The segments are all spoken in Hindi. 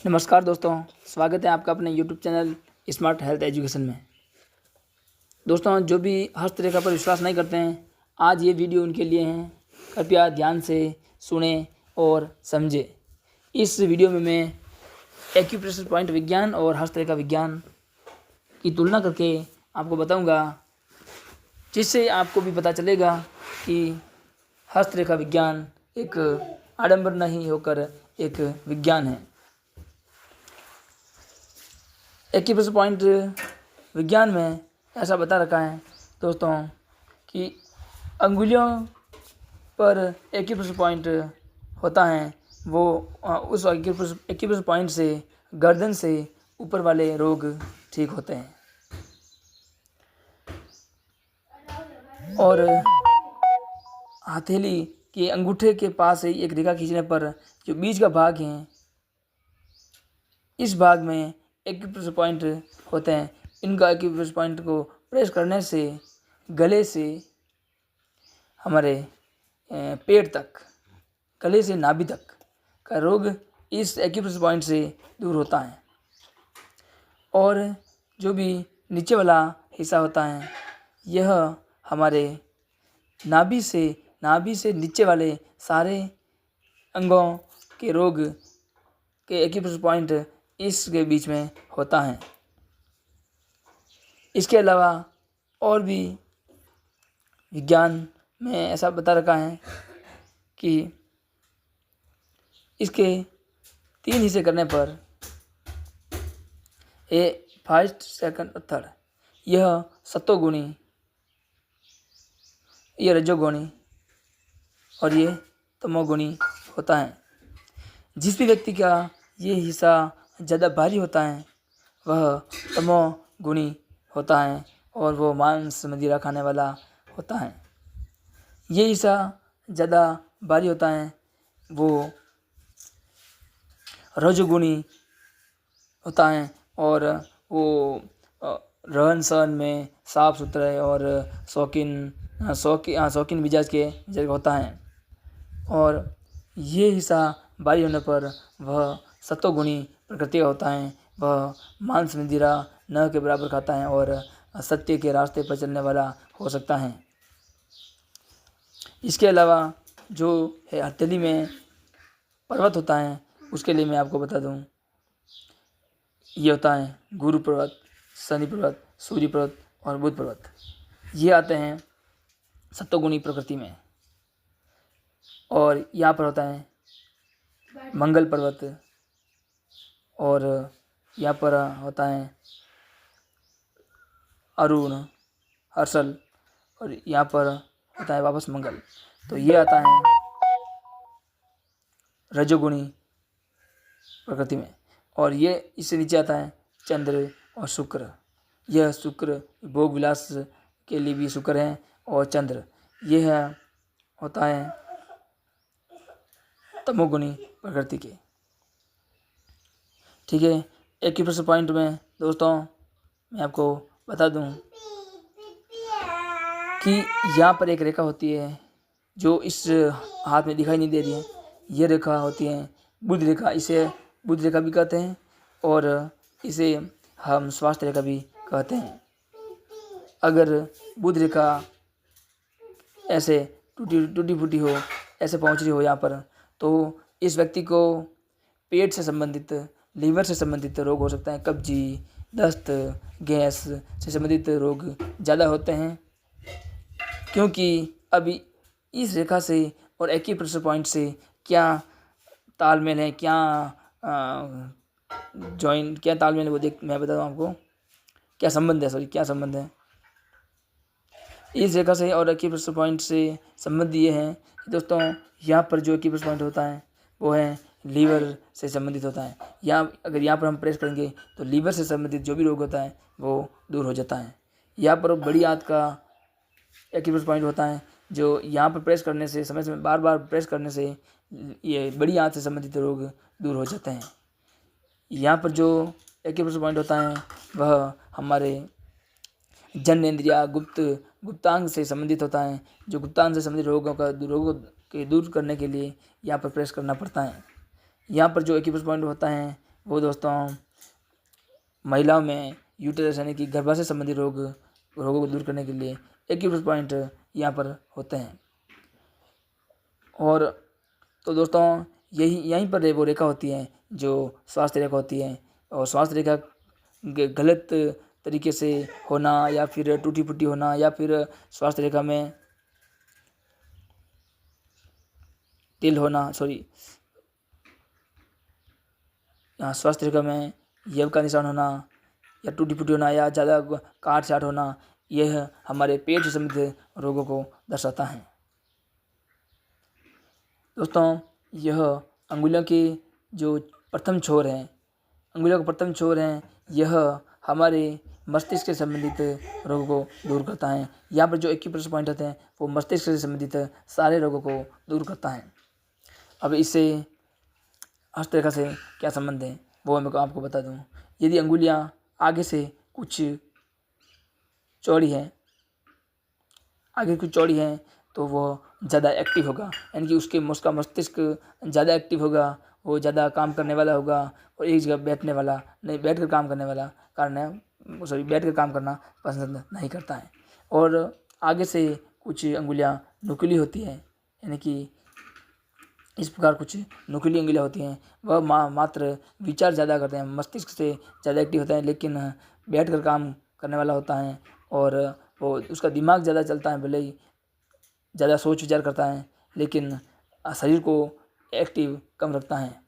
नमस्कार दोस्तों, स्वागत है आपका अपने YouTube channel smart health education में। दोस्तों, जो भी हस्तरेखा पर विश्वास नहीं करते हैं, आज ये वीडियो उनके लिए है। कृपया ध्यान से सुने और समझें। इस वीडियो में मैं एक्यूप्रेशर पॉइंट विज्ञान और हस्तरेखा विज्ञान की तुलना करके आपको बताऊंगा, जिससे आपको भी पता चलेगा कि हस्तरेखा विज्ञान एक आडंबर नहीं होकर एक विज्ञान है। एक्यूप्रेशर पॉइंट विज्ञान में ऐसा बता रखा है दोस्तों कि अंगुलियों पर एक्यूप्रेशर पॉइंट होता है, वो उस एक्यूप्रेशर पॉइंट से गर्दन से ऊपर वाले रोग ठीक होते हैं। और हथेली के अंगूठे के पास से एक रेखा खींचने पर जो बीच का भाग है, इस भाग में एक्यूप्रेशर पॉइंट होते हैं। इनका एक्यूप्रेशर पॉइंट को प्रेस करने से गले से हमारे पेट तक, गले से नाभि तक का रोग इस एक्यूप्रेशर पॉइंट से दूर होता है। और जो भी नीचे वाला हिस्सा होता है, यह हमारे नाभि से नीचे वाले सारे अंगों के रोग के एक्यूप्रेशर पॉइंट इसके बीच में होता है। इसके अलावा और भी विज्ञान में ऐसा बता रखा है कि इसके 3 हिस्से करने पर फर्स्ट, सेकंड और थर्ड, यह सत्वगुणी, यह रजोगुणी और ये तमोगुणी होता है। जिस भी व्यक्ति का ये हिस्सा ज़्यादा भारी होता है, वह तमोगुणी होता है और वो मांस मदिरा खाने वाला होता है। ये हिस्सा ज़्यादा भारी होता है, वो रजोगुणी होता है और वो रहन सहन में साफ सुथरे और शौकीन मिजाज के जगह होता है। और ये हिस्सा भारी होने पर वह सत्वगुणी प्रकृति का होता है। वह मांस मदिरा न के बराबर खाता है और सत्य के रास्ते पर चलने वाला हो सकता है। इसके अलावा जो है हथेली में पर्वत होता है, उसके लिए मैं आपको बता दूं, ये होता है गुरु पर्वत, शनि पर्वत, सूर्य पर्वत और बुध पर्वत। ये आते हैं सत्वगुणी प्रकृति में। और यहाँ पर होता है मंगल पर्वत, और यहाँ पर होता है अरुण, हर्षल, और यहाँ पर होता है वापस मंगल। तो ये आता है रजोगुणी प्रकृति में। और ये इससे नीचे आता है चंद्र और शुक्र। यह शुक्र भोग विलास के लिए भी शुक्र है, और चंद्र यह होता है तमोगुणी प्रकृति के। ठीक है। एक्यूप्रेशर पॉइंट में दोस्तों मैं आपको बता दूं कि यहाँ पर एक रेखा होती है जो इस हाथ में दिखाई नहीं दे रही है। ये रेखा होती है बुध रेखा। इसे बुध रेखा भी कहते हैं और इसे हम स्वास्थ्य रेखा भी कहते हैं। अगर बुध रेखा ऐसे टूटी फूटी हो, ऐसे पहुँच रही हो यहाँ पर, तो इस व्यक्ति को पेट से संबंधित, लीवर से संबंधित रोग हो सकता है। कब्जी, दस्त, गैस से संबंधित रोग ज़्यादा होते हैं, क्योंकि अभी इस रेखा से और एक्यूप्रेशर पॉइंट से क्या तालमेल है, क्या तालमेल है, वो मैं बता दूँ आपको क्या संबंध है। इस रेखा से और एक्यूप्रेशर पॉइंट से संबंध ये है कि दोस्तों, यहाँ पर जो एक्यूप्रेशर पॉइंट होता है वो है लीवर से संबंधित होता है। अगर यहाँ पर हम प्रेस करेंगे तो लीवर से संबंधित जो भी रोग होता है वो दूर हो जाता है। यहाँ पर बड़ी आंत का एक्यूप्रेशर पॉइंट होता है, जो यहाँ पर प्रेस करने से, समय समय बार बार प्रेस करने से ये बड़ी आंत से संबंधित रोग दूर हो जाते हैं। यहाँ पर जो एक्यूप्रेशर पॉइंट होता है वह हमारे जननेंद्रिया गुप्तांग से संबंधित होता है। जो गुप्तांग से संबंधित रोगों के दूर करने के लिए यहाँ पर प्रेस करना पड़ता है। यहाँ पर जो एक्यूप्रेशर पॉइंट होता है वो दोस्तों महिलाओं में यूटेरस यानी कि गर्भाशय संबंधी रोगों को दूर करने के लिए एक्यूप्रेशर पॉइंट यहाँ पर होते हैं। और तो दोस्तों यहीं पर वो रेखा होती है जो स्वास्थ्य रेखा होती है, और स्वास्थ्य रेखा गलत तरीके से होना या फिर टूटी फूटी होना या फिर स्वास्थ्य रेखा में तिल होना, स्वास्थ्य रेखा में यव का निशान होना या टूटी फूटी होना या ज़्यादा काट छाट होना, यह हमारे पेट से संबंधित रोगों को दर्शाता है। दोस्तों यह अंगुलियों के जो प्रथम छोर हैं, अंगुलियों का प्रथम छोर हैं, यह हमारे मस्तिष्क से संबंधित रोगों को दूर करता है। यहाँ पर जो एक्यूप्रेशर पॉइंट होते हैं वो मस्तिष्क से संबंधित सारे रोगों को दूर करता है। अब इससे हस्तरेखा से क्या संबंध है वो मैं आपको बता दूं। यदि अंगुलियां आगे से कुछ चौड़ी हैं तो वो ज़्यादा एक्टिव होगा, यानी कि उसका मस्तिष्क ज़्यादा एक्टिव होगा, वो ज़्यादा काम करने वाला होगा और एक जगह बैठ कर काम करना पसंद नहीं करता है। और आगे से कुछ अंगुलियां नुकीली होती हैं, यानी कि इस प्रकार कुछ नुकीली अंगुलियां होती हैं, वह मात्र विचार ज़्यादा करते हैं, मस्तिष्क से ज़्यादा एक्टिव होता है, लेकिन बैठ कर काम करने वाला होता है और वो उसका दिमाग ज़्यादा चलता है, भले ही ज़्यादा सोच विचार करता है, लेकिन शरीर को एक्टिव कम रखता है।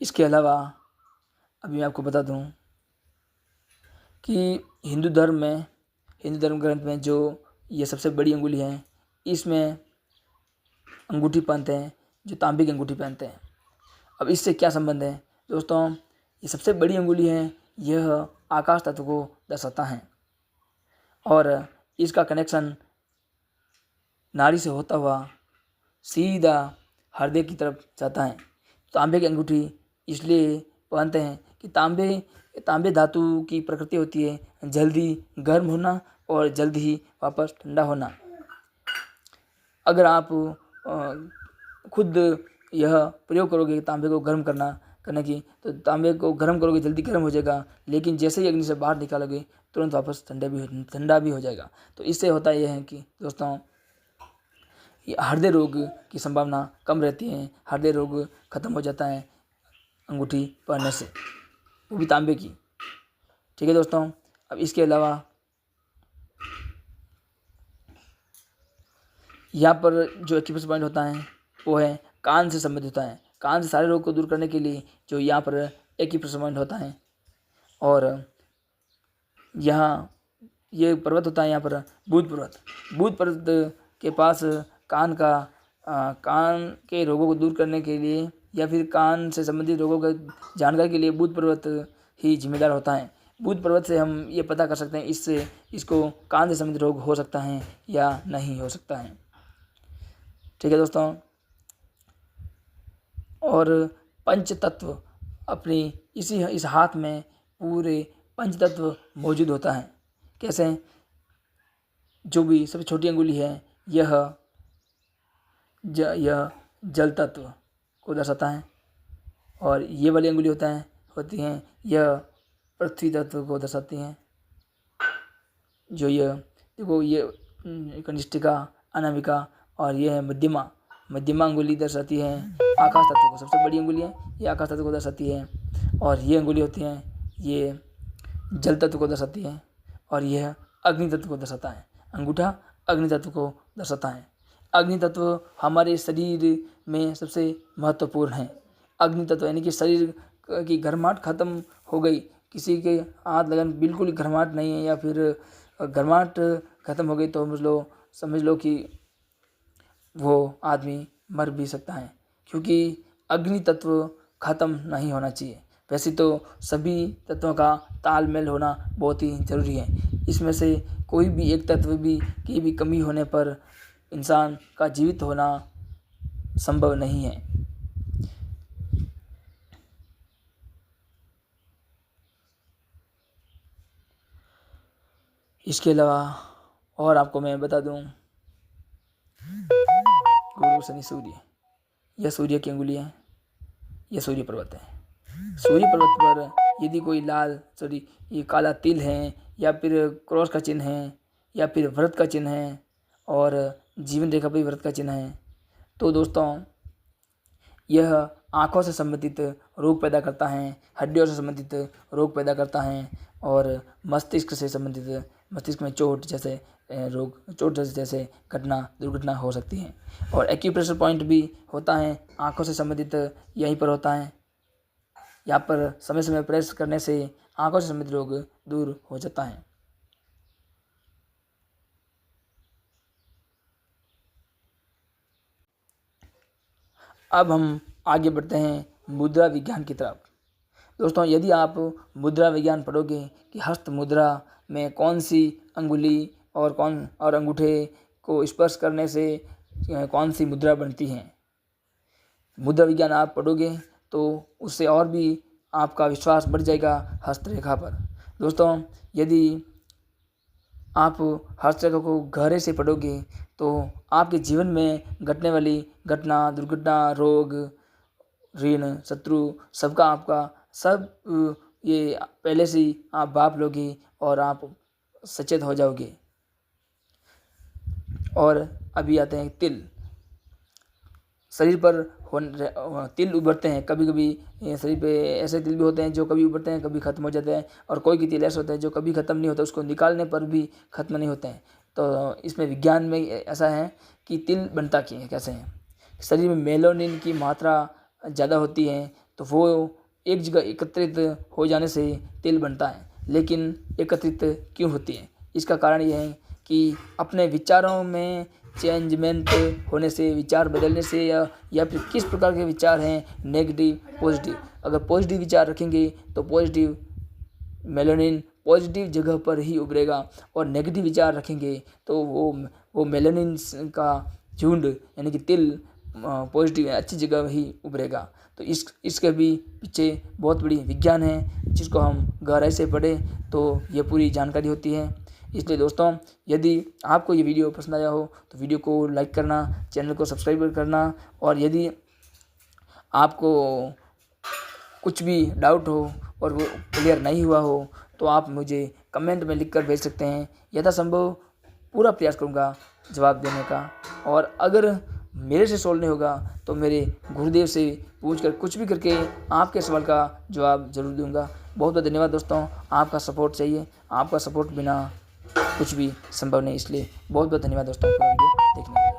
इसके अलावा अभी मैं आपको बता दूं कि हिंदू धर्म ग्रंथ में जो ये सबसे बड़ी अंगुली है, इसमें अंगूठी पहनते हैं जो तांबे की अंगूठी पहनते हैं। अब इससे क्या संबंध है दोस्तों, ये सबसे बड़ी अंगुली है, यह आकाश तत्व को दर्शाता है और इसका कनेक्शन नाड़ी से होता हुआ सीधा हृदय की तरफ जाता है। तांबे की अंगूठी इसलिए पहनते हैं कि तांबे धातु की प्रकृति होती है जल्दी गर्म होना और जल्द ही वापस ठंडा होना। अगर आप खुद यह प्रयोग करोगे तांबे को गर्म करने की, तो तांबे को गर्म करोगे जल्दी गर्म हो जाएगा, लेकिन जैसे ही अग्नि से बाहर निकालोगे तुरंत वापस ठंडा भी हो जाएगा। तो इससे होता यह है कि दोस्तों हृदय रोग की संभावना कम रहती है, हृदय रोग खत्म हो जाता है अंगूठी पहनने से, वो भी तांबे की। ठीक है दोस्तों, अब इसके अलावा यहाँ पर जो एक्यूप्रेशर पॉइंट होता है वो है कान से संबंधित होता है। कान से सारे रोग को दूर करने के लिए जो यहाँ पर एक्यूप्रेशर पॉइंट होता है, और यहाँ ये पर्वत होता है यहाँ पर बूध पर्वत के पास कान के रोगों को दूर करने के लिए या फिर कान से संबंधित रोगों का जानकारी के लिए बूध पर्वत ही जिम्मेदार होता है। बूध पर्वत से हम ये पता कर सकते हैं इसको कान से संबंधित रोग हो सकता है या नहीं हो सकता है। ठीक है दोस्तों, और पंच तत्व अपनी इस हाथ में पूरे पंच तत्व मौजूद होता है। कैसे? जो भी सबसे छोटी अंगुली है यह जल तत्व को दर्शाता है, और ये वाली अंगुली होती हैं यह पृथ्वी तत्व को दर्शाती हैं। जो ये देखो, ये कनिष्ठिका, अनामिका और ये है मध्यमा अंगुली दर्शाती है आकाश तत्व को। सबसे बड़ी अंगुली है ये आकाश तत्व को दर्शाती है, और ये अंगुली होती हैं ये जल तत्व को दर्शाती है, और यह अग्नि तत्व को दर्शाता है। अंगूठा अग्नि तत्व को दर्शाता है। अग्नि तत्व हमारे शरीर में सबसे महत्वपूर्ण है। अग्नि तत्व यानी कि शरीर की गर्माहट खत्म हो गई, किसी के हाथ लगन बिल्कुल ही गर्माहट नहीं है या फिर गर्माहट खत्म हो गई तो समझ लो कि वो आदमी मर भी सकता है, क्योंकि अग्नि तत्व खत्म नहीं होना चाहिए। वैसे तो सभी तत्वों का तालमेल होना बहुत ही ज़रूरी है। इसमें से कोई भी एक तत्व की भी कमी होने पर इंसान का जीवित होना संभव नहीं है। इसके अलावा और आपको मैं बता दूं, गुरु शनि सूर्य यह सूर्य की अंगुली है, यह सूर्य पर्वत है। सूर्य पर्वत पर यदि कोई ये काला तिल है या फिर क्रॉस का चिन्ह है या फिर व्रत का चिन्ह है और जीवन रेखा पर भी व्रत का चिन्ह है, तो दोस्तों यह आँखों से संबंधित रोग पैदा करता है, हड्डियों से संबंधित रोग पैदा करता है और मस्तिष्क से संबंधित, मस्तिष्क में चोट जैसे जैसे दुर्घटना हो सकती है। और एक्यूप्रेशर पॉइंट भी होता है, आँखों से संबंधित यहीं पर होता है। यहाँ पर समय समय प्रेस करने से आँखों से संबंधित रोग दूर हो जाता है। अब हम आगे बढ़ते हैं मुद्रा विज्ञान की तरफ। दोस्तों, यदि आप मुद्रा विज्ञान पढ़ोगे कि हस्त मुद्रा में कौन सी अंगुली और अंगूठे को स्पर्श करने से कौन सी मुद्रा बनती है, मुद्रा विज्ञान आप पढ़ोगे तो उससे और भी आपका विश्वास बढ़ जाएगा हस्तरेखा पर। दोस्तों, यदि आप हस्तरेखा को गहरे से पढ़ोगे तो आपके जीवन में घटने वाली घटना, दुर्घटना, रोग, ऋण, शत्रु सबका आपका सब ये पहले से ही आप भाप लोगे और आप सचेत हो जाओगे। और अभी आते हैं तिल। शरीर पर तिल उभरते हैं, कभी कभी शरीर पे ऐसे तिल भी होते हैं जो कभी उभरते हैं कभी ख़त्म हो जाते हैं, और कोई तिल ऐसे होते हैं जो कभी ख़त्म नहीं होता, उसको निकालने पर भी ख़त्म नहीं होते हैं। तो इसमें विज्ञान में ऐसा है कि तिल बनता कैसे है। शरीर में मेलानिन की मात्रा ज़्यादा होती है तो वो एक जगह एकत्रित हो जाने से तिल बनता है। लेकिन एकत्रित क्यों होती है, इसका कारण यह है कि अपने विचारों में चेंजमेंट होने से, विचार बदलने से, या फिर किस प्रकार के विचार हैं, नेगेटिव, पॉजिटिव। अगर पॉजिटिव विचार रखेंगे तो पॉजिटिव मेलानिन पॉजिटिव जगह पर ही उभरेगा, और नेगेटिव विचार रखेंगे तो वो मेलानिन का झुंड यानी कि तिल पॉजिटिव अच्छी जगह ही उभरेगा। तो इसके भी पीछे बहुत बड़ी विज्ञान है, जिसको हम गहराई से पढ़ें तो ये पूरी जानकारी होती है। इसलिए दोस्तों, यदि आपको ये वीडियो पसंद आया हो तो वीडियो को लाइक करना, चैनल को सब्सक्राइब करना, और यदि आपको कुछ भी डाउट हो और वो क्लियर नहीं हुआ हो तो आप मुझे कमेंट में लिख कर भेज सकते हैं। यथासंभव पूरा प्रयास करूँगा जवाब देने का, और अगर मेरे से सॉल्व नहीं होगा तो मेरे गुरुदेव से पूछकर कुछ भी करके आपके सवाल का जवाब ज़रूर दूंगा। बहुत बहुत धन्यवाद दोस्तों, आपका सपोर्ट चाहिए, आपका सपोर्ट बिना कुछ भी संभव नहीं। इसलिए बहुत बहुत धन्यवाद दोस्तों पूरा वीडियो देखने के लिए।